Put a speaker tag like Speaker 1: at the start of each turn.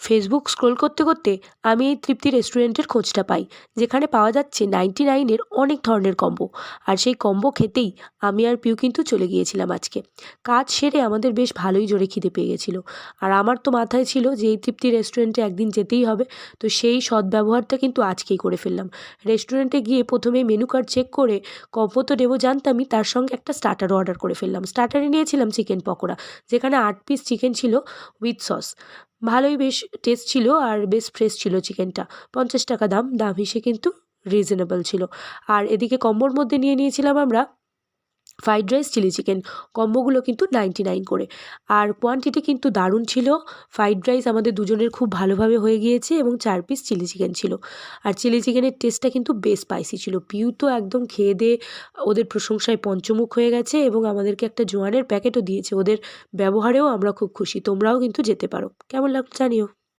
Speaker 1: Facebook scroll করতে করতে আমি এই তৃপ্তি রেস্টুরেন্টের খোঁজটা পাই, যেখানে পাওয়া যাচ্ছে 99-এর অনেক ধরনের কম্বো। আর সেই কম্বো খেতেই আমি আর পিউ কিন্তু চলে গিয়েছিলাম আজকে। কাজ সেরে আমাদের বেশ ভালোই জোরে খিদে পেয়ে গেছিলো। আর আমার তো মাথায় ছিল যে এই তৃপ্তি রেস্টুরেন্টে একদিন যেতেই হবে। তো সেই সদ্ব্যবহারটা কিন্তু আজকেই করে ফেললাম। রেস্টুরেন্টে গিয়ে প্রথমে মেনু কার্ড চেক করে কম্বো তো নেবো জানতামই, তার সঙ্গে একটা স্টার্টারও অর্ডার করে ফেললাম। স্টার্টারে নিয়েছিলাম চিকেন পকোড়া, যেখানে 8 পিস চিকেন ছিল উইথ সস। ভালোই বেশ টেস্ট ছিল আর বেশ ফ্রেশ ছিল চিকেনটা। 50 টাকা দাম, দাম হিসেবে কিন্তু রিজনেবল ছিল। আর এদিকে কম্বোর মধ্যে নিয়ে নিয়েছিলাম আমরা ফ্রাইড রাইস, চিলি চিকেন। কম্বোগুলো কিন্তু 99 করে। আর কোয়ান্টিটি কিন্তু দারুণ ছিল। ফ্রাইড রাইস আমাদের দুজনের খুব ভালোভাবে হয়ে গিয়েছে এবং 4 পিস চিলি চিকেন ছিল। আর চিলি চিকেনের টেস্টটা কিন্তু বেশ স্পাইসি ছিল। পিউ তো একদম খেয়ে দেয়ে ওদের প্রশংসায় পঞ্চমুখ হয়ে গেছে এবং আমাদেরকে একটা জোয়ানের প্যাকেটও দিয়েছে। ওদের ব্যবহারেও আমরা খুব খুশি। তোমরাও কিন্তু যেতে পারো। কেমন লাগলো জানিও।